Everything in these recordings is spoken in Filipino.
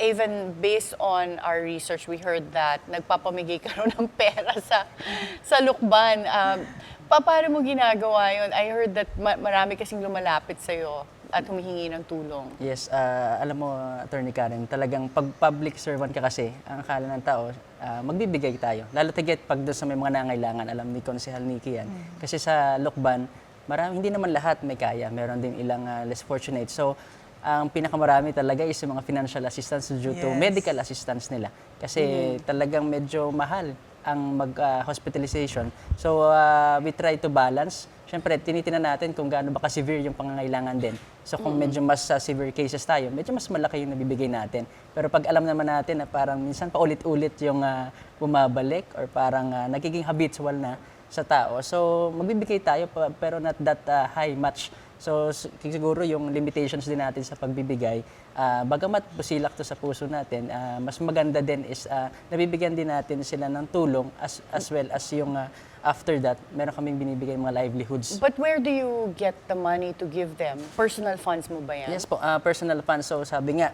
even based on our research, we heard that nagpapamigay ka rin ng pera sa lukban. Paano mo ginagawa yun? I heard that marami kasing lumalapit sa'yo at humihingi ng tulong. Yes, alam mo, Attorney Karen, talagang pag public servant ka kasi, ang akala ng tao, magbibigay tayo. Lalo tigit pag doon sa may mga nangailangan, alam ni Konsehal Nikki yan. Kasi sa Lukban, hindi naman lahat may kaya. Meron din ilang less fortunate. So, ang pinakamarami talaga is yung mga financial assistance due to medical assistance nila. Kasi talagang medyo mahal ang mag-hospitalization. So, we try to balance. Siyempre, tinitingnan natin kung gaano ba ka-severe yung pangangailangan din. So, kung medyo mas severe cases tayo, medyo mas malaki yung nabibigay natin. Pero pag alam naman natin na parang minsan paulit-ulit yung bumabalik or parang nagiging habitual na sa tao. So, magbibigay tayo pero not that high much. So, siguro yung limitations din natin sa pagbibigay, bagamat busilak to sa puso natin, mas maganda din is nabibigyan din natin sila ng tulong as well as yung after that, meron kaming binibigay mga livelihoods. But where do you get the money to give them? Personal funds mo ba yan? Yes po, personal funds. So, sabi nga,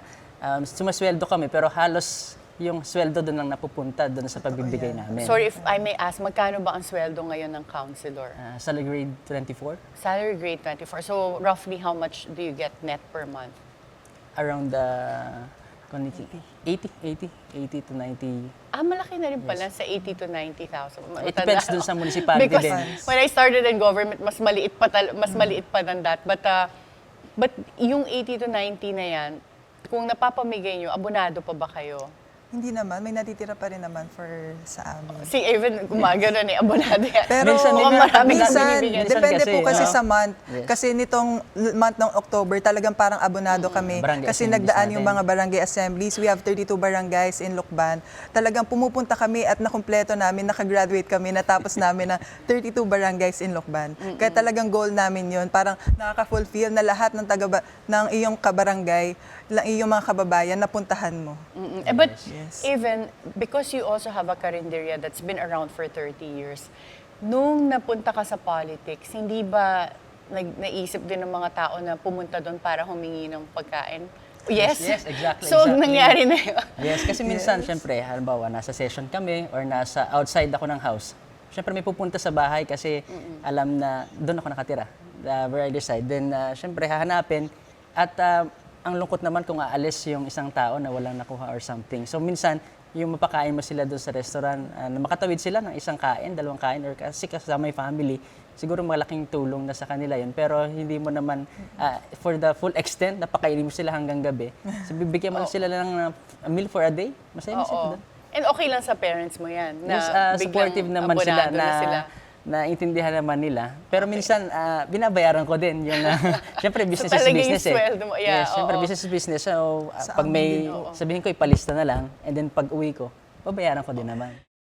sumasweldo kami pero halos yung sweldo doon lang napupunta doon sa pagbibigay namin. Sorry if I may ask, magkano ba ang sweldo ngayon ng counselor? Salary grade 24? Salary grade 24. So roughly how much do you get net per month? Around 80 to 90. Malaki na rin pala sa 80 to 90,000. It depends dun sa municipality Because din. when I started in government, mas maliit pa than that. But yung 80 to 90 na yan, kung napapamigay nyo, abonado pa ba kayo? Hindi naman, may natitira pa rin naman sa amin. Si Evan, gumagano ni abonado yan. Pero minsan depende kasi, po kasi sa month. Kasi nitong month ng October, talagang parang abonado kami. Kasi nagdaan yung mga barangay assemblies. We have 32 barangays in Lukban. Talagang pumupunta kami at nakumpleto namin, nakagraduate kami, natapos namin na 32 barangays in Lukban. Kaya talagang goal namin yun. Parang nakaka-fulfill na lahat ng iyong kabarangay, iyong mga kababayan, napuntahan mo. But even because you also have a karinderya that's been around for 30 years, nung napunta ka sa politics, hindi ba naisip din ng mga tao na pumunta doon para humingi ng pagkain? Yes? Yes, exactly. So, nangyari na yun. Yes, kasi minsan, syempre, halimbawa, nasa session kami or nasa outside ako ng house. Syempre, may pupunta sa bahay kasi alam na doon ako nakatira, where I reside. Then, syempre, hahanapin at ang lungkot naman kung aalis yung isang tao na walang nakuha or something. So minsan, yung mapakain mo sila doon sa restaurant, na makatawid sila ng isang kain, dalawang kain, or kasi kasama yung family, siguro malaking tulong na sa kanila yun. Pero hindi mo naman, for the full extent, napakainin mo sila hanggang gabi. So bibigyan mo sila ng a meal for a day. Masaya mo sila doon. And okay lang sa parents mo yan? Na Yes, supportive naman sila na naintindihan naman nila. Pero minsan, binabayaran ko din yung, syempre business so, is business eh. Sweldo mo. Yeah, yes, syempre business is business. So, pag may, sabihin ko, ipalista na lang, and then pag uwi ko, babayaran ko din naman.